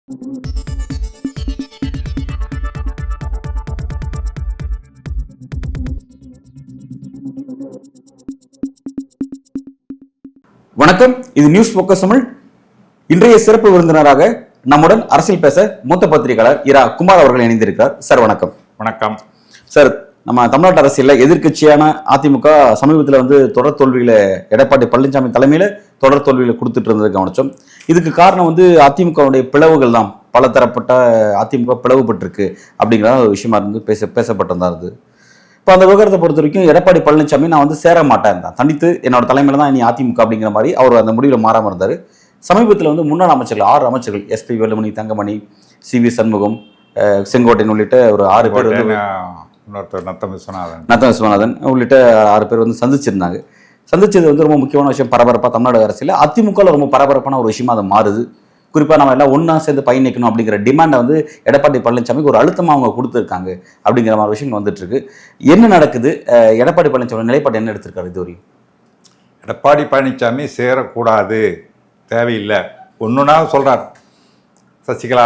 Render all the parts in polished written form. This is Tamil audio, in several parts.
வணக்கம், இது நியூஸ் போக்கஸ் தமிழ். இன்றைய சிறப்பு விருந்தினராக நம்முடன் அரசியல் பேச மூத்த பத்திரிகையாளர் இரா குமார் அவர்கள் இணைந்திருக்கிறார். சார் வணக்கம். வணக்கம் சார். நம்ம தமிழ்நாட்டு அரசியலில் எதிர்கட்சியான அதிமுக சமீபத்தில் தொடர் தோல்விகளை எடப்பாடி பழனிசாமி தலைமையில தொடர் தோல்விகளை கொடுத்துட்டு இருந்தது கவனிச்சோம். இதுக்கு காரணம் அதிமுகவுடைய பிளவுகள் தான். பல தரப்பட்ட அதிமுக பிளவுபட்டிருக்கு அப்படிங்கிற ஒரு விஷயமா இருந்து பேசப்பட்டிருந்தாரு. இப்போ அந்த விவகாரத்தை பொறுத்த வரைக்கும் எடப்பாடி பழனிசாமி நான் சேர மாட்டேன் தான், தனித்து என்னோட தலைமையில தான் இனி அதிமுக அப்படிங்கிற மாதிரி அவர் அந்த முடிவில் மாறாமல் இருந்தார். சமீபத்தில் முன்னாள் அமைச்சர்கள் 6 அமைச்சர்கள் எஸ்பி வேலுமணி, தங்கமணி, சி.வி. சண்முகம், செங்கோட்டையன் உள்ளிட்ட ஒரு 6 பேர் நத்தம் விஸ்வநாதன் உள்ளிட்ட 6 பேர் சந்திச்சிருந்தாங்க. சந்திச்சது ரொம்ப முக்கியமான விஷயம். பரபரப்பாக தமிழ்நாடு அரசியல் அதிமுகவில் ரொம்ப பரபரப்பான ஒரு விஷயமா அதை மாறுது. குறிப்பாக நம்ம எல்லாம் ஒன்றா சேர்ந்து பயணிக்கணும் அப்படிங்கிற டிமாண்டை எடப்பாடி பழனிசாமிக்கு ஒரு அழுத்தமாக அவங்க கொடுத்துருக்காங்க அப்படிங்கிற மாதிரி விஷயங்கள் வந்துட்டு இருக்கு. என்ன நடக்குது? எடப்பாடி பழனிசாமி நிலைப்பாடு என்ன எடுத்திருக்காரு இதுவரையும்? எடப்பாடி பழனிசாமி சேரக்கூடாது, தேவையில்லை, ஒன்றுனா சொல்கிறார். சசிகலா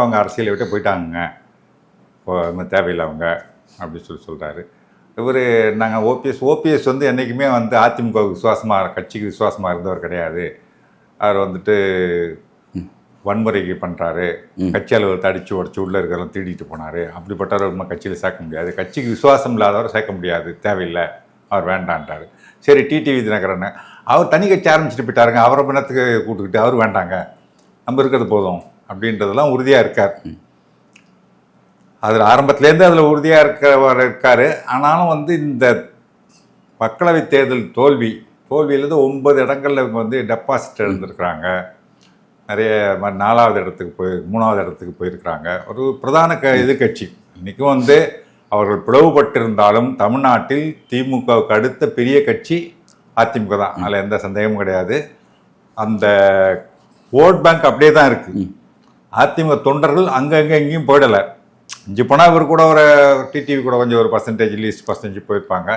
அவங்க அரசியலை விட்டு போயிட்டாங்க, தேவையில்லை அவங்க அப்படி சொல்கிறாரு. இவர் நாங்கள் ஓபிஎஸ் என்றைக்குமே அதிமுக விசுவாசமாக, கட்சிக்கு விசுவாசமாக இருந்தவர் கிடையாது. அவர் வன்முறைக்கு பண்ணுறாரு, கட்சி அலுவலகத்தை அடித்து உடச்சி உள்ளே இருக்கிறவங்க திருடிட்டு போனார். அப்படிப்பட்டவர் நம்ம கட்சியில் சேர்க்க முடியாது, கட்சிக்கு விசுவாசம் இல்லாதவரை சேர்க்க முடியாது, தேவையில்லை, அவர் வேண்டான்ட்டார். சரி, டிடிவி தினகரன் அவர் தனி கட்சி ஆரம்பிச்சுட்டு போயிட்டாருங்க, அவரை பின்னத்துக்கு கூப்பிட்டுக்கிட்டு அவர் வேண்டாங்க, நம்ம இருக்கிறது போதும் அப்படின்றதெல்லாம் உறுதியாக இருக்கார். அதில் ஆரம்பத்துலேருந்து அதில் உறுதியாக இருக்கார். ஆனாலும் இந்த மக்களவைத் தேர்தல் தோல்வியிலேருந்து 9 இடங்களில் டெபாசிட் எழுந்திருக்கிறாங்க. நிறைய 4வது இடத்துக்கு 3வது இடத்துக்கு போயிருக்கிறாங்க. ஒரு பிரதான எதிர்கட்சி. இன்றைக்கும் அவர்கள் பிளவுபட்டிருந்தாலும் தமிழ்நாட்டில் திமுகவுக்கு அடுத்த பெரிய கட்சி அதிமுக தான், அதில் எந்த சந்தேகமும் கிடையாது. அந்த ஓட் பேங்க் அப்படியே தான் இருக்குது. அதிமுக தொண்டர்கள் அங்கங்கே எங்கேயும் போயிடலை. இஞ்சி போனால் இவர் கூட ஒரு டிடிவி கூட கொஞ்சம் ஒரு %, போயிருப்பாங்க.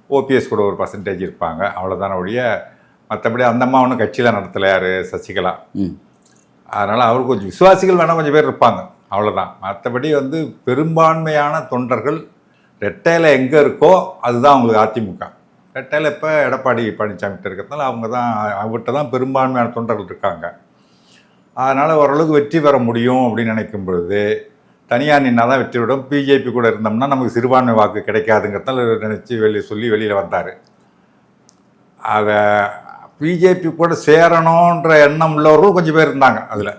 ஓபிஎஸ் கூட ஒரு % இருப்பாங்க, அவ்வளோதான ஒழிய மற்றபடி அந்த அம்மா ஒன்றும் கட்சியில் நடத்தலை. யார்? சசிகலா. அதனால் அவருக்கு கொஞ்சம் விசுவாசிகள் வேணால் கொஞ்சம் பேர் இருப்பாங்க, அவ்வளோதான். மற்றபடி பெரும்பான்மையான தொண்டர்கள் ரெட்டையில் எங்கே இருக்கோ அதுதான் அவங்களுக்கு அதிமுக. ரெட்டையில் இப்போ எடப்பாடி பழனிசாமிகிட்ட இருக்கிறதுனால அவங்ககிட்ட தான் பெரும்பான்மையான தொண்டர்கள் இருக்காங்க. அதனால் ஓரளவுக்கு வெற்றி பெற முடியும் அப்படின்னு நினைக்கும் பொழுது தனியார் நின்னா தான் வெற்றி விடும். பிஜேபி கூட இருந்தோம்னா நமக்கு சிறுபான்மை வாக்கு கிடைக்காதுங்கிறதால நினச்சி வெளியில் வந்தார். அதை பிஜேபி கூட சேரணுன்ற எண்ணம் உள்ளவர்களும் கொஞ்சம் பேர் இருந்தாங்க அதில்.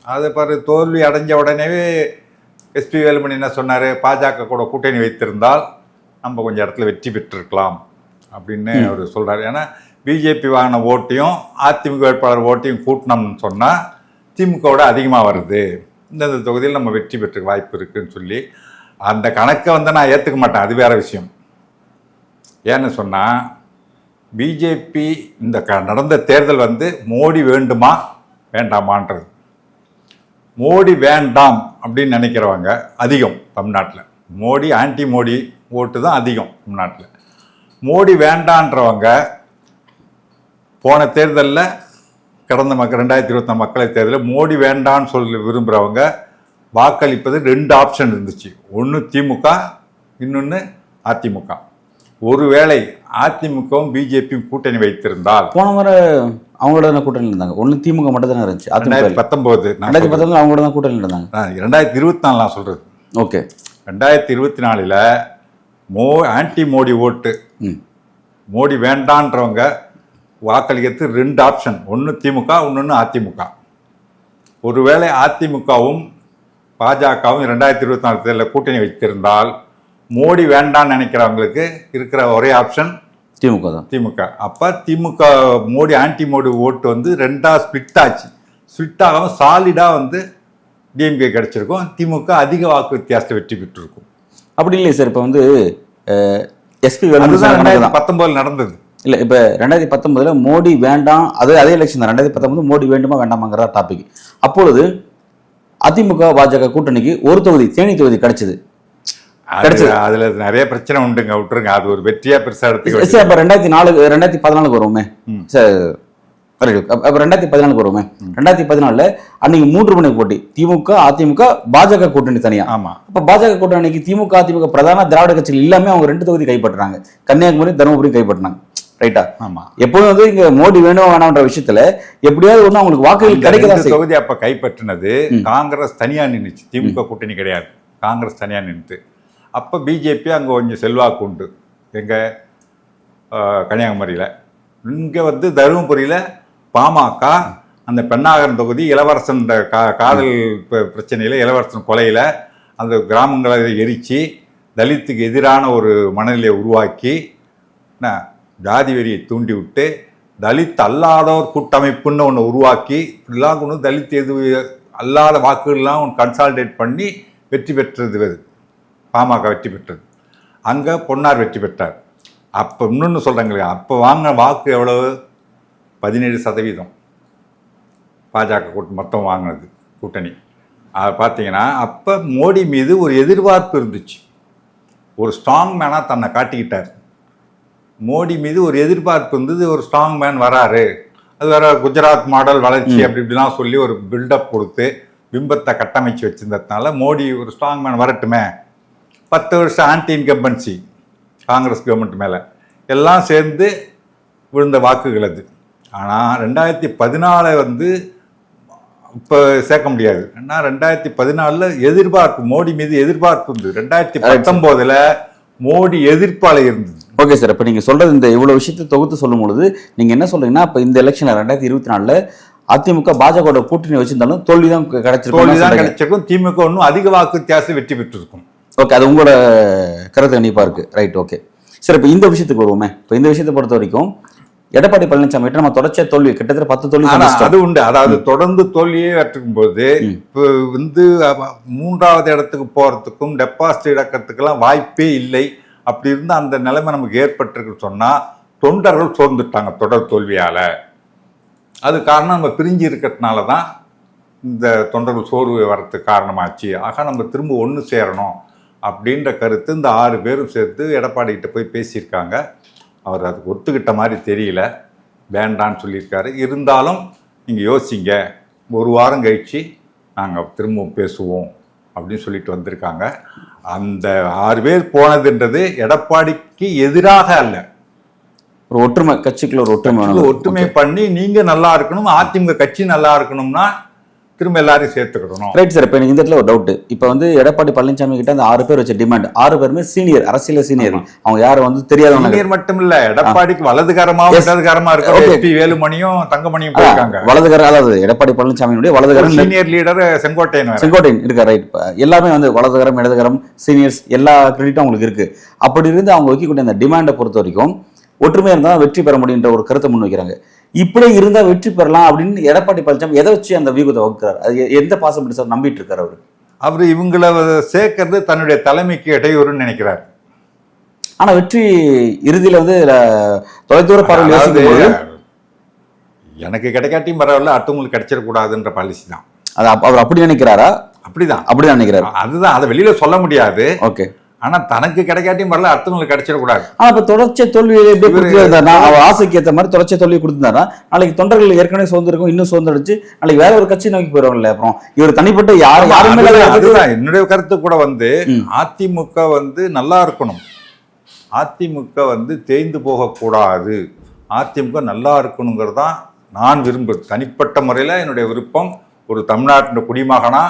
அது தோல்வி அடைஞ்ச உடனேவே எஸ்பி வேலுமணி என்ன சொன்னார், பாஜக கூட கூட்டணி வைத்திருந்தால் நம்ம கொஞ்சம் இடத்துல வெற்றி பெற்றிருக்கலாம் அப்படின்னு அவர் சொல்கிறார். ஏன்னா பிஜேபி வாங்கின ஓட்டையும் அதிமுக வேட்பாளர் ஓட்டையும் கூட்டினோம்னு சொன்னால் திமுகவோட அதிகமாக வருது, இந்தந்த தொகுதியில் நம்ம வெற்றி பெற்ற வாய்ப்பு இருக்குதுன்னு சொல்லி அந்த கணக்கை நான் ஏற்றுக்க மாட்டேன். அது வேறு விஷயம். ஏன்னு சொன்னால் பிஜேபி இந்த நடந்த தேர்தல் மோடி வேண்டுமா வேண்டாமான்றது. மோடி வேண்டாம் அப்படின்னு நினைக்கிறவங்க அதிகம் தமிழ்நாட்டில். ஆன்டி மோடி ஓட்டு தான் அதிகம் தமிழ்நாட்டில். மோடி வேண்டான்றவங்க போன தேர்தலில் கடந்த 2024 மக்களவைத் தேர்தலில் மோடி வேண்டான்னு சொல்லி விரும்புகிறவங்க வாக்களிப்பது 2 ஆப்ஷன் இருந்துச்சு. ஒன்று திமுக, இன்னொன்று அதிமுக. ஒருவேளை அதிமுகவும் பிஜேபியும் கூட்டணி வைத்திருந்தால், போன முறை அவங்களோட கூட்டணி இருந்தாங்க, ஒன்று திமுக மட்டும் தானே இருந்துச்சு. 2019 அவங்களோட தான் கூட்டணி இருந்தாங்க. 2024 நான் சொல்கிறது. ஓகே, 2024 ஆன்டி மோடி ஓட்டு, மோடி வேண்டான்றவங்க வாக்களிக்கிறது 2 ஆப்ஷன், ஒன்று திமுக, இன்னொன்று அதிமுக. ஒருவேளை அதிமுகவும் பாஜகவும் 2024 தேர்தலில் கூட்டணி வைத்திருந்தால் மோடி வேண்டான்னு நினைக்கிறவங்களுக்கு இருக்கிற ஒரே ஆப்ஷன் திமுக தான். திமுக. அப்போ திமுக ஆன்டி மோடி ஓட்டு 2ஆக ஸ்பிளிட் ஆச்சு. ஸ்பிளிட் ஆகாமல் சாலிடாக டிஎம்கே கிடச்சிருக்கும். திமுக அதிக வாக்கு வித்தியாசத்தை வெற்றி பெற்றிருக்கும். அப்படி இல்லை சார். இப்போ எஸ்பி 2019 நடந்தது இல்லை. இப்போ 2019 மோடி வேண்டாம், அதே எலெக்ஷன் தான். 2019 மோடி வேண்டுமா வேண்டாமாங்கிற டாபிக். அப்பொழுது அதிமுக பாஜக கூட்டணிக்கு ஒரு தொகுதி, தேனி தொகுதி கிடைச்சது. அதுல நிறைய பிரச்சனை உண்டுங்க, விட்டுருங்க. அது ஒரு வெற்றியா பெருசா எடுத்து. 2014 வருவோமே சார். அப்ப 2014 வருவோமே. 2014 அன்னைக்கு 3 முனை போட்டி, திமுக அதிமுக பாஜக கூட்டணி தனியா. ஆமா. அப்ப பாஜக கூட்டணிக்கு திமுக அதிமுக பிரதான திராவிட கட்சிகள் எல்லாமே அவங்க 2 தொகுதி கைப்பற்றாங்க, கன்னியாகுமரி தருமபுரி கைப்பற்றினாங்க. ரைட்டா? ஆமா. எப்போதும் வந்து இங்க மோடி வேணும் வேணாம்ன்ற விஷயத்துல எப்படியாவது ஒண்ணு அவங்களுக்கு வாக்குகள் கிடைக்கதான் செய்யும். தொகுதி அப்ப கைப்பற்றினது காங்கிரஸ் தனியா நின்றுச்சு, திமுக கூட்டணி கிடையாது, காங்கிரஸ் தனியா நின்று. அப்ப பிஜேபி அங்க கொஞ்சம் செல்வாக்கு உண்டு. எங்க கன்னியாகுமரியில. இங்க வந்து தருமபுரியில பாமக அந்த பெண்ணாகரம் தொகுதி இளவரசன் காதல் பிரச்சனையில, இளவரசன் கொலையில அந்த கிராமங்களை எரிச்சு தலித்துக்கு எதிரான ஒரு மனநிலையை உருவாக்கி ஜாதி வெறியை தூண்டி விட்டு தலித் அல்லாதோர் கூட்டமைப்புன்னு ஒன்று உருவாக்கி இப்படிலாம் கொண்டு தலித் எது அல்லாத வாக்குகள்லாம் ஒன்று கன்சால்டேட் பண்ணி வெற்றி பெற்றது. பாமக வெற்றி பெற்றது. அங்கே பொன்னார் வெற்றி பெற்றார். அப்போ இன்னொன்று சொல்கிறாங்களே, அப்போ வாங்கின வாக்கு எவ்வளவு? 17%. பாஜக மொத்தம் வாங்கினது கூட்டணி. அதை பார்த்தீங்கன்னா அப்போ மோடி மீது ஒரு எதிர்பார்ப்பு இருந்துச்சு. ஒரு ஸ்ட்ராங் மேனாக தன்னை காட்டிக்கிட்டார். மோடி மீது ஒரு எதிர்பார்ப்பு இருந்தது, ஒரு ஸ்ட்ராங் மேன் வராரு, அது வேற குஜராத் மாடல் வளர்ச்சி அப்படி இப்படிலாம் சொல்லி ஒரு பில்டப் கொடுத்து பிம்பத்தை கட்டமைச்சு வச்சிருந்ததுனால மோடி ஒரு ஸ்ட்ராங் மேன் வரட்டுமே, 10 வருஷம் ஆன்டி இன்கம்பன்சி காங்கிரஸ் கவர்மெண்ட் மேலே எல்லாம் சேர்ந்து விழுந்த வாக்குகள் அது. ஆனால் 2014 வந்து இப்போ சேர்க்க முடியாது. ஏன்னா 2014 எதிர்பார்ப்பு, மோடி மீது எதிர்பார்ப்பு இருந்தது. 2019 மோடி எதிர்ப்பாளர் இருந்தது. ஓகே சார், இப்போ நீங்கள் சொல்கிறது இந்த இவ்வளோ விஷயத்தை தொகுத்து சொல்லும் பொழுது நீங்கள் என்ன சொல்றீங்கன்னா, இப்போ இந்த எலெக்ஷனில் 2024 அதிமுக பாஜக கூட்டணி வச்சிருந்தாலும் தோல்வி தான் கிடைச்சிருக்கும். திமுக இன்னும் அதிக வாக்கு வித்தியாசம் வெற்றி பெற்றிருக்கும். ஓகே, அது உங்களோட கருத்து கண்டிப்பாக இருக்கு. Right, okay sir. இப்போ இந்த விஷயத்துக்கு வருவோமே. இப்போ இந்த விஷயத்தை பொறுத்த வரைக்கும் எடப்பாடி பழனிசாமி நம்ம தொடர்ச்சியா தோல்வி, கிட்டத்தட்ட 10 தோல்வி அது உண்டு. அதாவது தொடர்ந்து தோல்வியே வெற்றிக்கும் போது இப்போ வந்து 3வது இடத்துக்கு போறதுக்கும் டெபாசிட் இழக்கிறதுக்கெல்லாம் வாய்ப்பே இல்லை. அப்படி இருந்தால் அந்த நிலைமை நமக்கு ஏற்பட்டிருக்கு சொன்னால் தொண்டர்கள் சோர்ந்துட்டாங்க தொடர் தோல்வியால். அது காரணம் நம்ம பிரிஞ்சு இருக்கிறதுனால தான் இந்த தொண்டர்கள் சோர்வு வரத்துக்கு காரணமாச்சு. ஆக நம்ம திரும்ப ஒன்று சேரணும் அப்படின்ற கருத்து இந்த 6 பேரும் சேர்த்து எடப்பாடிக்கிட்ட போய் பேசியிருக்காங்க. அவர் அதுக்கு ஒத்துக்கிட்ட மாதிரி தெரியல, வேண்டான்னு சொல்லியிருக்காரு. இருந்தாலும் நீங்கள் யோசிங்க, 1 வாரம் கழித்து நாங்கள் திரும்பவும் பேசுவோம் அப்படின்னு சொல்லிட்டு வந்திருக்காங்க. அந்த 6 பேர் போனதுன்றது எடப்பாடிக்கு எதிராக அல்ல, ஒரு ஒற்றுமை, கட்சிக்குள்ள ஒரு ஒற்றுமை பண்ணி நீங்கள் நல்லா இருக்கணும், அதிமுக கட்சி நல்லா இருக்கணும்னா திரும்ப எல்லாரையும் சேர்த்துக்கணும். Right sir. இப்போ எனக்கு இந்த இடத்துல ஒரு டவுட். இப்போ வந்து எடப்பாடி பழனிசாமி கிட்ட அந்த 6 பேர் வச்ச டிமாண்ட், 6 பேருமே சீனியர், அரசியல் சீனியர். அவங்க யாரும் வந்து தெரியாதவங்க. சீனியர் மட்டும் இல்ல, எடப்பாடிக்கு வலதுகரமாவும் இடதுகரமா இருக்கு. வேலுமணியும் தங்கமணியும் போயிருக்காங்க. வலதுகரம், அதாவது எடப்பாடி பழனிசாமியுடைய வலதுகரம் சீனியர் லீடர் செங்கோட்டையன் இருக்கார். ரைட், எல்லாமே வந்து வலதுகரம் இடதுகரம் சீனியர்ஸ் எல்லா கிரெடிட்டும் அவங்களுக்கு இருக்கு. அப்படி இருந்து அவங்க வைக்கக்கூடிய அந்த டிமாண்டை பொறுத்த வரைக்கும் ஒற்றுமையா இருந்தா வெற்றி பெற முடியுன்ற ஒரு கருத்தை முன் வைக்கிறாங்க. இப்படி இருந்தா வெற்றி பெறலாம் அப்படின்னு எடப்பாடி பழனிசாமி எதை வச்சு அந்த வியூகத்தை வகுக்கிறார்? அது எந்த பாசிபிலிட்டி சார் நம்பிட்டு இருக்காரு அவரு இவங்களை சேர்க்கறது தன்னுடைய தலைமைக்கு இடையூறுன்னு நினைக்கிறார். ஆனா வெற்றி இறுதியில வந்து தொலைதூர பார்வையில் யோசிக்கும்போது எனக்கு கிடைக்காட்டியும் பரவாயில்ல, அடுத்தவங்களுக்கு கிடைச்சிடக்கூடாதுன்ற பாலிசி தான். அது அவர் அப்படி நினைக்கிறாரா? அப்படிதான் நினைக்கிறாரு. அதுதான், அதை வெளியில சொல்ல முடியாது. ஓகே, ஆனா தனக்கு கிடைக்காட்டியும் வரல, அடுத்தவங்களுக்கு கிடைச்சிடக்கூடாது. ஆனா இப்ப தொடர்ச்சி தோல்வியை அவர் ஆசைக்கு ஏற்ற மாதிரி தொடர்ச்சி தோல்வி கொடுத்திருந்தாரா, நாளைக்கு தொண்டர்கள் ஏற்கனவே சோர்ந்திருக்கும், இன்னும் சோர்ந்தடிச்சு நாளைக்கு வேற ஒரு கட்சி நோக்கி போயிடுவாங்கல்ல. அப்புறம் இவர் தனிப்பட்ட யாருமே. என்னுடைய கருத்து கூட வந்து அதிமுக வந்து நல்லா இருக்கணும், அதிமுக வந்து தேய்ந்து போகக்கூடாது, அதிமுக நல்லா இருக்கணுங்கிறது தான் நான் விரும்புறது. தனிப்பட்ட முறையில் என்னுடைய விருப்பம். ஒரு தமிழ்நாட்டின் குடிமகனா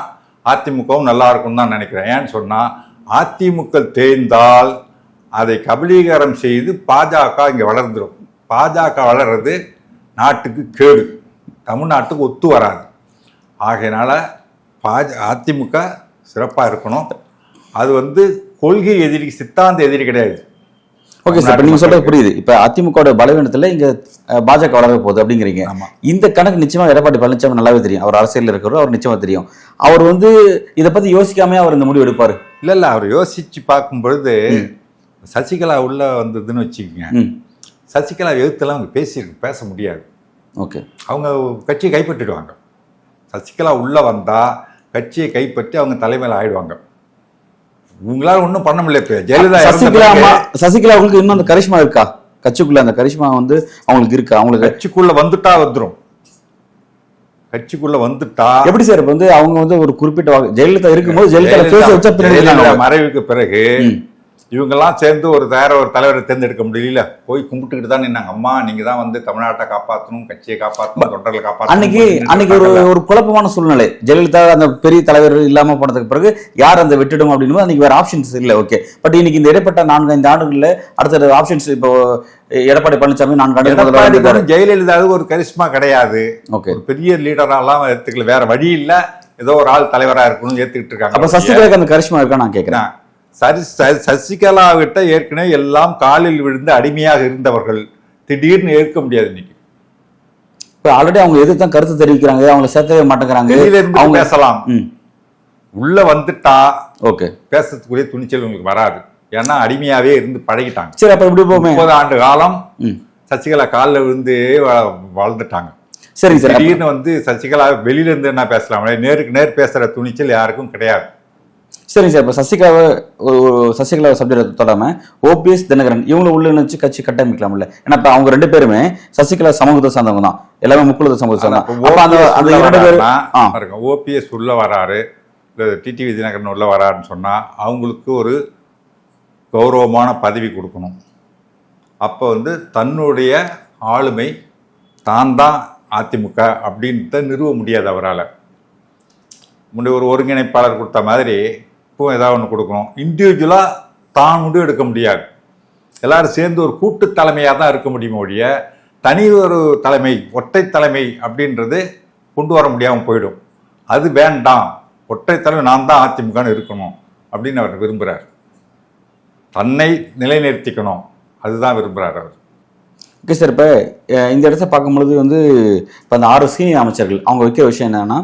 அதிமுகவும் நல்லா இருக்கும்னு தான் நினைக்கிறேன். ஏன்னு சொன்னா அதிமுக தேய்ந்தால் அதை கபலீகரம் செய்து பாஜக இங்கே வளர்ந்துடும். பாஜக வளர்றது நாட்டுக்கு கேடு, தமிழ்நாட்டுக்கு ஒத்து வராது. ஆகையினால அதிமுக சிறப்பாக இருக்கணும். அது வந்து கொள்கை எதிரி, சித்தாந்த எதிரி கிடையாது. ஓகே சார், நீங்க சொல்றது புரியுது. இப்ப அதிமுக பலவீனத்துல இங்க பாஜக வளர போகுது அப்படிங்கிறீங்க. இந்த கணக்கு நிச்சயமா எடப்பாடி பழனிசாமி நல்லாவே தெரியும். அவர் அரசியல் இருக்கிறவர், அவர் நிச்சயமா தெரியும். அவர் வந்து இதை பத்தி யோசிக்காம அவர் இந்த முடிவு எடுப்பாரு? இல்ல, அவர் யோசிச்சு பார்க்கும் பொழுது சசிகலா உள்ள வந்ததுன்னு வச்சுக்கோங்க, சசிகலா எழுத்தெல்லாம் அவங்க பேச முடியாது. ஓகே, அவங்க கட்சியை கைப்பற்றிடுவாங்க. சசிகலா உள்ள வந்தா கட்சியை கைப்பற்றி அவங்க தலைமையில் ஆயிடுவாங்க. உங்களால ஒன்றும் பண்ண முடியல. ஜெயலலிதா சசிகலா அவங்களுக்கு இன்னும் அந்த கரிஷ்மா இருக்கா? கட்சிக்குள்ள அந்த கரிஷ்மா வந்து அவங்களுக்கு இருக்கா? அவங்களுக்கு கட்சிக்குள்ள வந்துட்டா வந்துடும். கட்சிக்குள்ள வந்துட்டா எப்படி சார் இப்ப வந்து அவங்க வந்து ஒரு குறிப்பிட்ட ஜெயலலிதா இருக்கும்போது ஜெயலலிதா பேச வச்ச ஜெயலலிதா மறைவுக்கு பிறகு இவங்கெல்லாம் சேர்ந்து ஒரு தலைவரை தேர்ந்தெடுக்க முடியல. போய் கும்பிட்டுக்கிட்டு தான் நின்னாங்க. அம்மா நீங்க தான் வந்து தமிழ்நாட்டை காப்பாற்றணும், கட்சியை காப்பாற்றணும், தொண்டர்களை காப்பாற்றணும். அன்னைக்கு ஒரு குழப்பமான சூழ்நிலை. ஜெயலலிதா அந்த பெரிய தலைவர் இல்லாம போனதுக்கு பிறகு யார் அந்த விட்டுடும் அப்படின்னு அன்னைக்கு வேற ஆப்ஷன்ஸ் இல்லை. ஓகே, பட் இன்னைக்கு இந்த இடைப்பட்ட 4-5 ஆண்டுகள்ல அடுத்த ஆப்ஷன்ஸ் இப்போ எடப்பாடி பழனிசாமி 4 ஆண்டு ஜெயலலிதாவுக்கு ஒரு கரிஸ்மா கிடையாது. ஒரு பெரிய லீடராலாம் எடுத்துக்கல, வேற வழி இல்ல, ஏதோ ஒரு ஆள் தலைவரா இருக்கணும்னு ஏத்துக்கிட்டு இருக்காங்க. அப்ப சசிகலாவுக்கு அந்த கரிஸ்மா இருக்கா நான் கேட்கிறேன். சசிகலா கிட்ட ஏற்கனவே எல்லாம் காலில் விழுந்து அடிமையாக இருந்தவர்கள் திடீர்னு ஏற்க முடியாது. இன்னைக்கு இப்ப ஆல்ரெடி அவங்க எதுதான் கருத்து தெரிவிக்கிறாங்க, அவங்க சேர்த்தவே மாட்டேங்கிறாங்க. அவங்க பேசலாம், உள்ள வந்துட்டா ஓகே பேசுறதுக்குரிய துணிச்சல் உங்களுக்கு வராது. ஏன்னா அடிமையாவே இருந்து பழகிட்டாங்க. சரி, அப்ப இப்படி 30 ஆண்டு காலம் சசிகலா காலில் விழுந்து வாழ்ந்துட்டாங்க. சரி சார், திடீர்னு வந்து சசிகலா வெளியில இருந்து என்ன பேசலாம், நேருக்கு நேர் பேசுற துணிச்சல் யாருக்கும் கிடையாது. சரிங்க சார், இப்போ சசிகலா சப்ஜெக்ட் தொடாம ஓபிஎஸ் தினகரன் இவங்களை உள்ள நினைச்சு கட்சி கட்டமைக்கலாம்ல. ஏன்னா இப்ப அவங்க 2 பேருமே சசிகலா சமூகத்தை சார்ந்தவங்க தான், எல்லாமே முக்குளத்தை சமூகத்தை சார்ந்தவங்க. ஓபிஎஸ் உள்ள வராரு, டிடிவி தினகரன் உள்ள வராருன்னு சொன்னா அவங்களுக்கு ஒரு கௌரவமான பதவி கொடுக்கணும். அப்போ வந்து தன்னுடைய ஆளுமை தான் அதிமுக அப்படின்ட்டு நிறுவ முடியாது அவரால். முன்னாடி ஒரு ஒருங்கிணைப்பாளர் கொடுத்த மாதிரி இப்போ ஏதாவது ஒன்று கொடுக்கணும். இண்டிவிஜுவலாக தான் முடிவு எடுக்க முடியாது. எல்லாரும் சேர்ந்து ஒரு கூட்டு தலைமையாக தான் இருக்க முடியுமோ ஒழிய தனி ஒரு தலைமை, ஒற்றை தலைமை அப்படின்றது கொண்டு வர முடியாமல் போயிடும். அது வேண்டாம், ஒற்றை தலைமை நான் தான் அதிமுகன்னு இருக்கணும் அப்படின்னு அவர் விரும்புகிறார். தன்னை நிலைநிறுத்திக்கணும், அதுதான் விரும்புகிறார் அவர். ஓகே சார், இப்போ இந்த இடத்த பார்க்கும்பொழுது வந்து இப்போ அந்த 6 சீனியர் அமைச்சர்கள் அவங்க வைக்கிற விஷயம் என்னன்னா,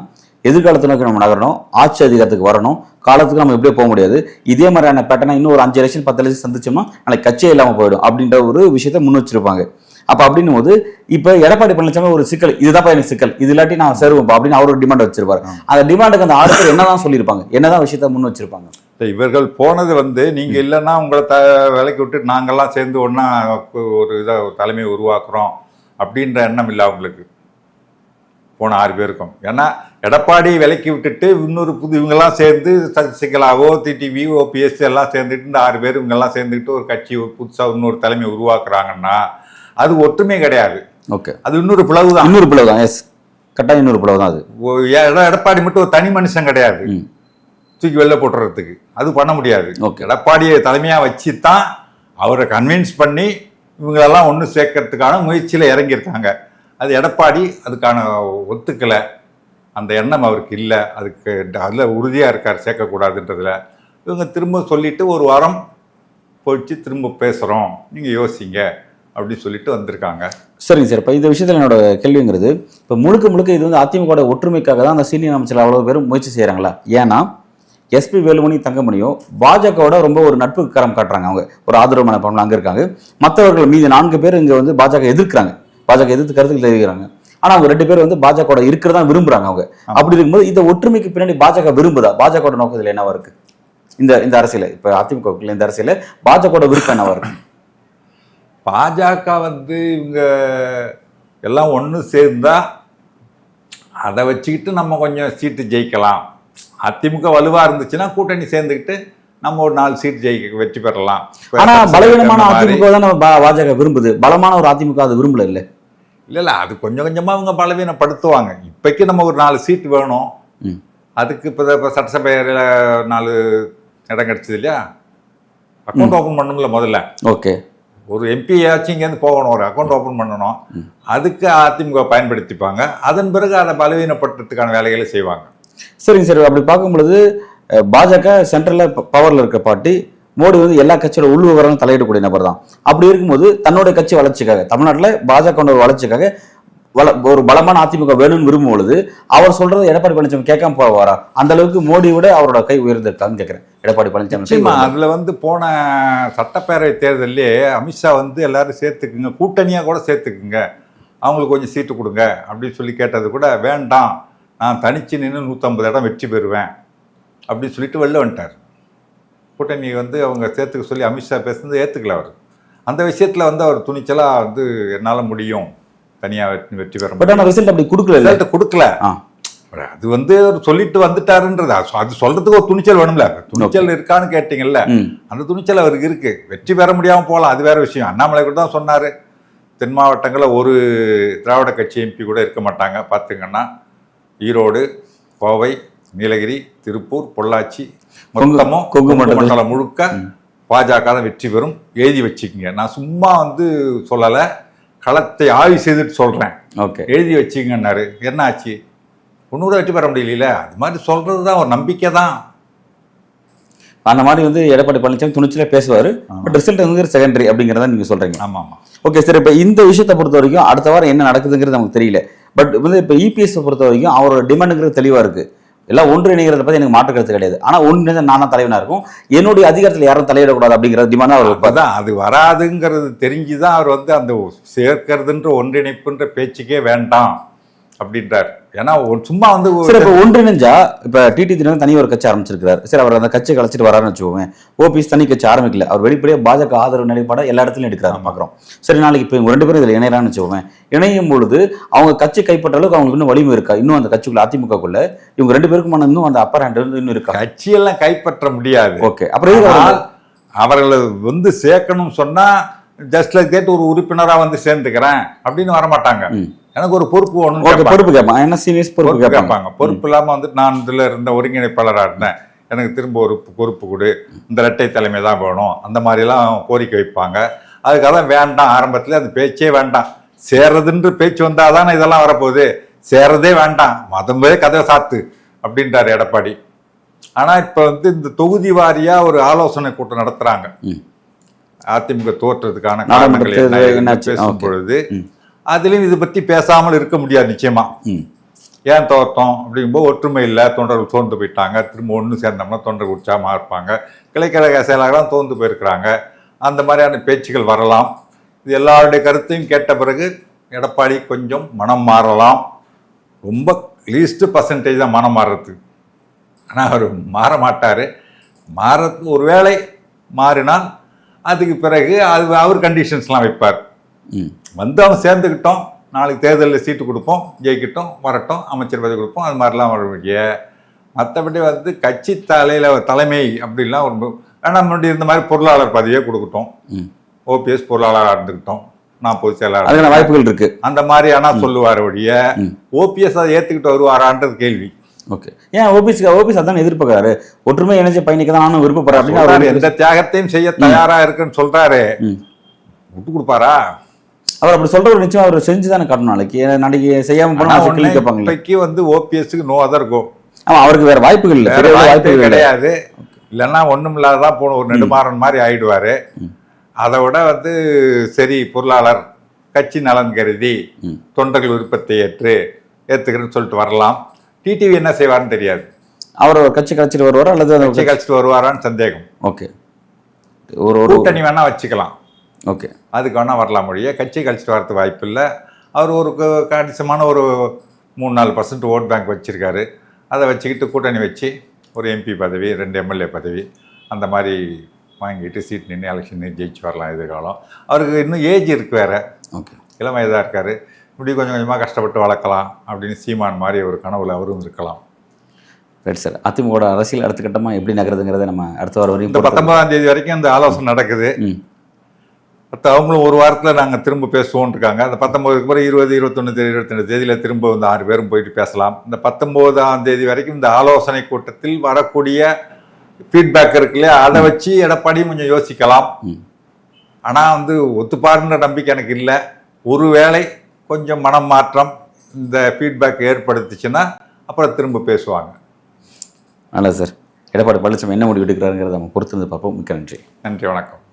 எதிர்காலத்தை நோக்கி நம்ம நகரணும், ஆட்சி அதிகாரத்துக்கு வரணும், காலத்துக்கு நம்ம எப்படியே போக முடியாது, இதே மாதிரியான பேட்டர்னா இன்னும் ஒரு 5 எலெக்ஷன் 10 எலெக்ஷன் சந்திச்சோம்னா நாளைக்கு கட்சியே இல்லாமல் போயிடும் அப்படின்ற ஒரு விஷயத்த முன் வச்சிருப்பாங்க. அப்போ அப்படின்னும் போது இப்போ எடப்பாடி பழனிசாமி ஒரு சிக்கல், இதுதான் எனக்கு சிக்கல், இது இல்லாட்டி நான் சேருவோம் அப்படின்னு அவர் ஒரு டிமாண்ட் வச்சிருப்பாரு. அந்த டிமாண்டுக்கு அந்த 6 பேர் என்னதான் சொல்லியிருப்பாங்க, என்னதான் விஷயத்த முன் வச்சிருப்பாங்க? இவர்கள் போனது வந்து நீங்க இல்லைன்னா உங்களை விலைக்கு விட்டு நாங்கள்லாம் சேர்ந்து ஒன்னா ஒரு தலைமையை உருவாக்குறோம் அப்படின்ற எண்ணம் இல்லை அவங்களுக்கு, போன 6 பேருக்கும். ஏன்னா எடப்பாடி விலைக்கு விட்டுட்டு இன்னொரு இவங்கெல்லாம் சேர்ந்து சசிகலாவோ டிடிவி ஓபிஎஸ் எல்லாம் சேர்ந்துட்டு இந்த 6 பேர் இவங்கெல்லாம் சேர்ந்துக்கிட்டு ஒரு கட்சி புதுசாக இன்னொரு தலைமை உருவாக்குறாங்கன்னா அது ஒற்றுமை கிடையாது. ஓகே, அது இன்னொரு பிளவு தான். இன்னொரு பிளவு தான், எஸ், கட்டாயம் இன்னொரு பிளவு தான். அது எடப்பாடி மட்டும் ஒரு தனி மனுஷன் கிடையாது தூக்கி வெளில போட்டுறதுக்கு, அது பண்ண முடியாது. எடப்பாடியை தலைமையாக வச்சு தான் அவரை கன்வின்ஸ் பண்ணி இவங்களெல்லாம் ஒன்று சேர்க்கறதுக்கான முயற்சியில் இறங்கியிருக்காங்க. அது எடப்பாடி அதுக்கான ஒத்துக்கலை, அந்த எண்ணம் அவருக்கு இல்லை, அதுக்கு அதில் உறுதியாக இருக்கார் சேர்க்கக்கூடாதுன்றதில். இவங்க திரும்ப சொல்லிவிட்டு ஒரு வாரம் போயிடுச்சு, திரும்ப பேசுகிறோம், நீங்கள் யோசிங்க அப்படின்னு சொல்லிட்டு வந்திருக்காங்க. சரிங்க சார், இப்போ இந்த விஷயத்தில் என்னோட கேள்விங்கிறது, இப்போ முழுக்க இது வந்து அதிமுக ஒற்றுமைக்காக தான் அந்த சீனியர் அமைச்சர் அவ்வளோ பேரும் முயற்சி செய்கிறாங்களா? ஏன்னா எஸ்பி வேலுமணி தங்கமணியும் பாஜகவோட ரொம்ப ஒரு நட்பு கரம் காட்டுறாங்க, அவங்க ஒரு ஆதரவு மனப்பான்மை அங்கே இருக்காங்க. மற்றவர்கள் மீது 4 பேர் இங்கே வந்து பாஜக எதிர்க்கிறாங்க, பாஜக எதிர்த்து கருத்துக்கள் தெரிவிக்கிறாங்க. ஆனா அவங்க 2 பேர் வந்து பாஜக இருக்கிறதா விரும்புறாங்க அவங்க. அப்படி இருக்கும்போது இந்த ஒற்றுமைக்கு பின்னாடி பாஜக விரும்புதா? பாஜக நோக்கத்தில் என்னவா இருக்கு இந்த அரசியல? இப்ப அதிமுக இந்த அரசியல பாஜக விருப்பம் என்னவா இருக்கு? பாஜக வந்து இவங்க எல்லாம் ஒன்று சேர்ந்தா அதை வச்சுக்கிட்டு நம்ம கொஞ்சம் சீட்டு ஜெயிக்கலாம். அதிமுக வலுவா இருந்துச்சுன்னா கூட்டணி சேர்ந்துக்கிட்டு நம்ம ஒரு 4 சீட் வெற்றி பெறலாம். ஆனா பலவீனமான அதிமுக தான் பாஜக விரும்புது, பலமான ஒரு அதிமுக அது விரும்பல. இல்ல அது கொஞ்சம் கொஞ்சமா அவங்க பலவீனப்படுத்துவாங்க. இப்பைக்கு நம்ம ஒரு 4 சீட் வேணும், அதுக்கு இப்போ சட்டசபையில் 4 இடம் கிடைச்சது இல்லையா, அக்கௌண்ட் ஓப்பன் பண்ணணும்ல முதல்ல. ஓகே, ஒரு எம்பி ஆச்சும் இங்கேருந்து போகணும், ஒரு அக்கௌண்ட் ஓப்பன் பண்ணணும், அதுக்கு அதிமுக பயன்படுத்திப்பாங்க. அதன் பிறகு அதை பலவீனப்படுத்துறதுக்கான வேலைகளை செய்வாங்க. சரிங்க சார், அப்படி பார்க்கும்பொழுது பாஜக சென்ட்ரலில் பவரில் இருக்க பார்ட்டி, மோடி வந்து எல்லா கட்சியோட உள் விவரம் தலையிடக்கூடிய நபர் தான். அப்படி இருக்கும்போது தன்னுடைய கட்சி வளர்ச்சிக்காக, தமிழ்நாட்டில் பாஜக வளர்ச்சிக்காக ஒரு பலமான அதிமுக வேணும்னு விரும்பும் பொழுது அவர் சொல்றது எடப்பாடி பழனிசாமி கேட்காம போவாரா? அந்த அளவுக்கு மோடி விட அவரோட கை உயர்ந்திருக்கான்னு கேட்கிறேன் எடப்பாடி பழனிசாமி. அதுல வந்து போன சட்டப்பேரவை தேர்தலே அமித்ஷா வந்து எல்லாரும் சேர்த்துக்குங்க, கூட்டணியா கூட சேர்த்துக்குங்க, அவங்களுக்கு கொஞ்சம் சீட்டு கொடுங்க அப்படின்னு சொல்லி கேட்டது கூட வேண்டாம், நான் தனிச்சு நின்று 150 இடம் வெற்றி பெறுவேன் அப்படின்னு சொல்லிட்டு வெளில வந்துட்டார். கூட்டணி வந்து அவங்க சேர்த்துக்க சொல்லி அமித்ஷா பேசுனது ஏற்றுக்கல அவர். அந்த விஷயத்தில் வந்து அவர் துணிச்சலாக வந்து என்னால் முடியும், தனியாக வெற்றி பெற பட் ஆனால் ரிசல்ட் அப்படி கொடுக்கல. ரிசல்ட் கொடுக்கல. ஆ, அது வந்து சொல்லிட்டு வந்துட்டாருன்றது அது சொல்றதுக்கு ஒரு துணிச்சல் வேணும்ல. துணிச்சல் இருக்கான்னு கேட்டீங்கல்ல, அந்த துணிச்சல் அவருக்கு இருக்கு. வெற்றி பெற முடியாம போகலாம், அது வேற விஷயம். அண்ணாமலை கூட தான் சொன்னாரு, தென் மாவட்டங்களில் ஒரு திராவிட கட்சி எம்பி கூட இருக்க மாட்டாங்க பார்த்துங்கன்னா. ஈரோடு, கோவை, நீலகிரி, திருப்பூர், பொள்ளாச்சி மொத்தமும் கொங்கு மண்டலம் முழுக்க பாஜக தான் வெற்றி பெறும். எழுதி வச்சுக்கோங்க. நான் சும்மா வந்து சொல்லலை, களத்தை ஆய்வு செய்துட்டு சொல்றேன். ஓகே, எழுதி வச்சுக்கங்கன்னாரு. என்ன ஆச்சு? ஒன்று வெற்றி பெற முடியல. அது மாதிரி சொல்றது தான் ஒரு நம்பிக்கை தான். அந்த மாதிரி வந்து எடப்பாடி பழனிசாமி துணிச்சலே பேசுவார். பட் ரிசல்ட் வந்து செகண்டரி அப்படிங்கிறத நீங்க சொல்றீங்க. ஆமாம் ஆமாம். ஓகே சார், இப்போ இந்த விஷயத்தை பொறுத்த வரைக்கும் அடுத்த வாரம் என்ன நடக்குதுங்கிறது நமக்கு தெரியல. பட் வந்து இப்போ இபிஎஸ் பொறுத்த வரைக்கும் அவரோட டிமாண்டுங்கிறது தெளிவாக இருக்கு. எல்லாம் ஒன்றிணைகிறத பற்றி எனக்கு மாற்று கருத்து கிடையாது. ஆனால் ஒன்றிணைந்த நான் தான் தலைவனாக இருக்கும், என்னுடைய அதிகாரத்தில் யாரும் தலையிடக்கூடாது அப்படிங்கிற டிமாண்ட் அவர் அப்பதான் அது வராதுங்கிறது தெரிஞ்சுதான் அவர் வந்து அந்த சேர்க்கிறதுன்ற ஒன்றிணைப்புன்ற பேச்சுக்கே வேண்டாம் அப்படின்றார். ஏன்னா சும்மா வந்து சரி, இப்போ ஒன்றிணைஞ்சா இப்போ டிடி தினகரன் தனி ஒரு கட்சி ஆரம்பிச்சிருக்காரு. சரி, அவர் அந்த கட்சியை கலைச்சிட்டு வராருன்னு வச்சுக்கோங்க. ஓபிஎஸ் தனி கட்சி ஆரம்பிக்கல, அவர் வெளிப்படையாக பாஜக ஆதரவு நிலைப்பாட எல்லா இடத்துலையும் எடுக்கிறாரு பார்க்குறோம். சரி, நாளைக்கு இப்போ இவங்க 2 பேரும் இதில் இணையறான்னு வச்சுக்கோங்க. இணையும் பொழுது அவங்க கட்சி கைப்பற்ற அளவுக்கு அவங்களுக்கு இன்னும் வலிமை இருக்கா? இன்னும் அந்த கட்சிக்குள்ள அதிமுகக்குள்ள இவங்க 2 பேருக்குமான இன்னும் அந்த அப்பர் ஹேண்ட் இன்னும் இருக்கா? கட்சியெல்லாம் கைப்பற்ற முடியாது. ஓகே, அப்புறம் அவர்களை வந்து சேர்க்கணும் சொன்னா ஜஸ்ட் லைக் தட் ஒரு உறுப்பினராக வந்து சேர்ந்துக்கிறேன் அப்படின்னு வரமாட்டாங்க. எனக்கு ஒரு பொறுப்பு ஒன்று பொறுப்பு கேட்பாங்க. என்ன சீனியர்ஸ் பொறுப்பு கேட்பாங்க. பொறுப்பு இல்லாமல் வந்து நான் இதில் இருந்த ஒருங்கிணைப்பாளராக இருந்தேன், எனக்கு திரும்ப ஒரு பொறுப்பு கொடு, இந்த இரட்டை தலைமை தான் வேணும், அந்த மாதிரிலாம் கோரிக்கை வைப்பாங்க. அதுக்காக வேண்டாம், ஆரம்பத்தில் அந்த பேச்சே வேண்டாம். சேர்றதுன்ற பேச்சு வந்தால் தானே இதெல்லாம் வரப்போகுது. சேர்றதே வேண்டாம், மதம்பே கதை சாத்து அப்படின்றார் எடப்பாடி. ஆனால் இப்போ வந்து இந்த தொகுதி வாரியாக ஒரு ஆலோசனை கூட்டம் நடத்துகிறாங்க. அதிமுக தோற்றதுக்கான காரணங்கள் என்ன பேசும் பொழுது அதுலயும் இதை பத்தி பேசாமல் இருக்க முடியாது நிச்சயமா. ஏன் தோற்றோம் அப்படிங்கும்போது ஒற்றுமை இல்லை, தொண்டர்கள் சோர்ந்து போயிட்டாங்க. திரும்ப ஒன்று சேர்ந்தோம்னா தொண்டர்கள் உற்சாகமாக இருப்பாங்க. கிளைக்கழக செயலாளர்களாம் தோர்ந்து போயிருக்கிறாங்க. அந்த மாதிரியான பேச்சுகள் வரலாம். இது எல்லாருடைய கருத்தையும் கேட்ட பிறகு எடப்பாடி கொஞ்சம் மனம் மாறலாம். ரொம்ப லீஸ்ட் பர்சன்டேஜ் தான் மனம் மாறுறது. ஆனால் அவர் மாற மாட்டார். மாறத்துக்கு ஒரு வேளை மாறினால் அதுக்கு பிறகு அது அவர் கண்டிஷன்ஸ்லாம் வைப்பார். வந்து அவன் சேர்ந்துக்கிட்டோம், நாளைக்கு தேர்தலில் சீட்டு கொடுப்போம், ஜெயிக்கிட்டோம், வரட்டும், அமைச்சர் பதவி கொடுப்போம், அது மாதிரிலாம் வர. மற்றபடி வந்து கட்சி தலைமை அப்படின்லாம் ஒரு ஆனால் முன்னாடி இருந்த மாதிரி பொருளாளர் பதவியே கொடுக்கட்டும், ஓபிஎஸ் பொருளாளராக இருந்துக்கிட்டோம், நான் பொதுச் செயலாளர், வாய்ப்புகள் இருக்கு அந்த மாதிரி. ஆனால் சொல்லுவார் ஒழிய ஓபிஎஸ் அதை ஏற்றுக்கிட்டு வருவாரான்றது கேள்வி. ஓகே, ஏன் ஓபிஎஸ் அதான் எதிர்பார்க்கறாரு, ஒற்றுமை இணைஞ்ச பயணிக்க தான் நானும் விருப்பப்படுறேன் அப்படின்னு எந்த தியாகத்தையும் செய்ய தயாரா இருக்குன்னு சொல்றாரு. விட்டு கொடுப்பாரா? அவர் அப்படி சொல்ற நிச்சயம் அவர் செஞ்சுதானே காட்டணும். நாளைக்கு செய்யாம போனா கேட்பாங்க. இன்னைக்கு வந்து ஓபிஎஸ்க்கு நோ அதர் கோ. ஆமா, அவருக்கு வேற வாய்ப்புகள் இல்லை, வாய்ப்புகள் கிடையாது. இல்லைன்னா ஒண்ணும் இல்லாததான் போன ஒரு நெடுமாறன் மாதிரி ஆயிடுவாரு. அதை விட வந்து சரி, பொருளாளர் கட்சி நலன் கருதி தொண்டர்கள் விருப்பத்தை ஏத்துக்கிறேன்னு சொல்லிட்டு வரலாம். டிடிவி என்ன செய்வார்னு தெரியாது. அவர் ஒரு கட்சி கழிச்சிட்டு வருவாரா அல்லது கட்சி கழிச்சிட்டு வருவாரான்னு சந்தேகம். ஓகே, ஒரு கூட்டணி வேணா வச்சுக்கலாம். ஓகே, அதுக்கு வேணா வரலாம் மொழியே. கட்சி கழிச்சிட்டு வரது வாய்ப்பு இல்லை. அவர் ஒரு கணிசமான ஒரு 3-4% ஓட் பேங்க் வச்சிருக்காரு. அதை வச்சுக்கிட்டு கூட்டணி வச்சு ஒரு எம்பி பதவி, 2 எம்எல்ஏ பதவி அந்த மாதிரி வாங்கிட்டு சீட் நின்று எலெக்ஷன் ஜெயிச்சு வரலாம் எதிர்காலம். அவருக்கு இன்னும் ஏஜ் இருக்கு வேற. ஓகே, இளம் வயதாக இருக்காரு. இப்படி கொஞ்சம் கொஞ்சமாக கஷ்டப்பட்டு வளர்க்கலாம் அப்படின்னு சீமான் மாதிரி ஒரு கனவுல அவரும் இருக்கலாம். ரைட் சார், அதிமுக அரசியல் அடுத்த கட்டமாக எப்படி நகருதுங்கிறத நம்ம அடுத்த வாரம் வரைக்கும், இந்த 19ஆம் தேதி வரைக்கும் இந்த ஆலோசனை நடக்குது. அவங்களும் ஒரு வாரத்தில் நாங்கள் திரும்ப பேசுவோன்னு இருக்காங்க. அந்த 19க்கு பிறகு 20, 21, 22 தேதியில் திரும்ப வந்து 6 பேரும் போயிட்டு பேசலாம். இந்த 19ஆம் தேதி வரைக்கும் இந்த ஆலோசனை கூட்டத்தில் வரக்கூடிய ஃபீட்பேக் இருக்குல்லையா, அதை வச்சு எடப்பாடியும் கொஞ்சம் யோசிக்கலாம். ஆனால் வந்து ஒத்துப்பாருன்ற நம்பிக்கை எனக்கு இல்லை. ஒருவேளை கொஞ்சம் மனம் மாற்றம் இந்த ஃபீட்பேக் ஏற்படுத்துச்சுன்னா அப்புறம் திரும்ப பேசுவாங்க. நல்லது சார், எடப்பாடி பழனிசாமி என்ன முடிவு எடுக்கிறாருங்கிறத நம்ம பொறுத்து பார்ப்போம். மிக்க நன்றி. நன்றி, வணக்கம்.